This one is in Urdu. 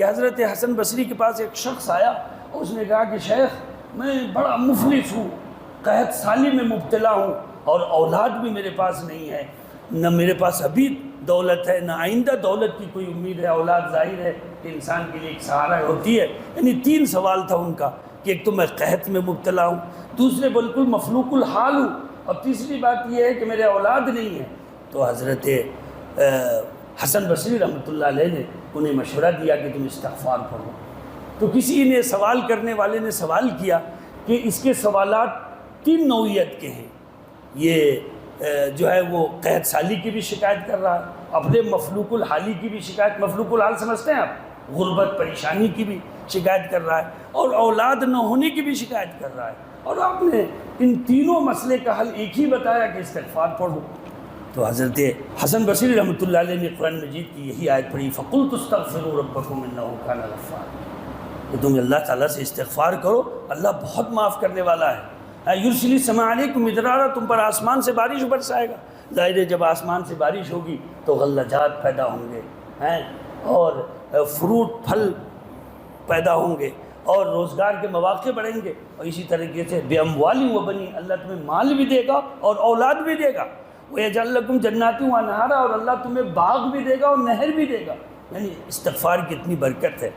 کہ حضرت حسن بصری کے پاس ایک شخص آیا اور اس نے کہا کہ شیخ میں بڑا مفلس ہوں، قحط سالی میں مبتلا ہوں اور اولاد بھی میرے پاس نہیں ہے، نہ میرے پاس ابھی دولت ہے نہ آئندہ دولت کی کوئی امید ہے، اولاد ظاہر ہے کہ انسان کے لیے ایک سہارا ہوتی ہے۔ یعنی 3 سوال تھا ان کا کہ ایک تو میں قحط میں مبتلا ہوں، دوسرے بالکل مفلوق الحال ہوں، اور تیسری بات یہ ہے کہ میرے اولاد نہیں ہے۔ تو حضرت حسن بصری رحمۃ اللہ علیہ نے انہیں مشورہ دیا کہ تم استغفار پڑھو۔ تو کسی نے سوال کرنے والے نے سوال کیا کہ اس کے سوالات 3 نوعیت کے ہیں، یہ جو ہے وہ قحط سالی کی بھی شکایت کر رہا ہے، اپنے مفلوق الحالی کی بھی شکایت، مفلوق الحال سمجھتے ہیں آپ، غربت پریشانی کی بھی شکایت کر رہا ہے، اور اولاد نہ ہونے کی بھی شکایت کر رہا ہے، اور آپ نے ان تینوں مسئلے کا حل ایک ہی بتایا کہ استغفار پڑھو۔ تو حضرت حسن بصری رحمۃ اللہ علیہ نے قرآن مجید کی یہی آیت پڑھی، فَقُلْتُ اسْتَغْفِرُوا رَبَّكُمْ إِنَّهُ كَانَ غَفَّارًا، کہ تم اللہ تعالیٰ سے استغفار کرو، اللہ بہت معاف کرنے والا ہے۔ یُرْسِلِ السَّمَاءَ عَلَيْكُمْ مِدْرَارًا، تم پر آسمان سے بارش برسائے گا۔ ظاہر ہے جب آسمان سے بارش ہوگی تو غلجات پیدا ہوں گے اور فروٹ پھل پیدا ہوں گے اور روزگار کے مواقع بڑھیں گے، اور اسی طریقے سے بِأَمْوَالٍ وَبَنِينَ، اللہ تمہیں مال بھی دے گا اور اولاد بھی دے گا۔ وَيَجْعَلْ لَكُمْ جَنَّاتٍ وَأَنْهَارًا، اور اللہ تمہیں باغ بھی دے گا اور نہر بھی دے گا۔ یعنی استغفار کی اتنی برکت ہے۔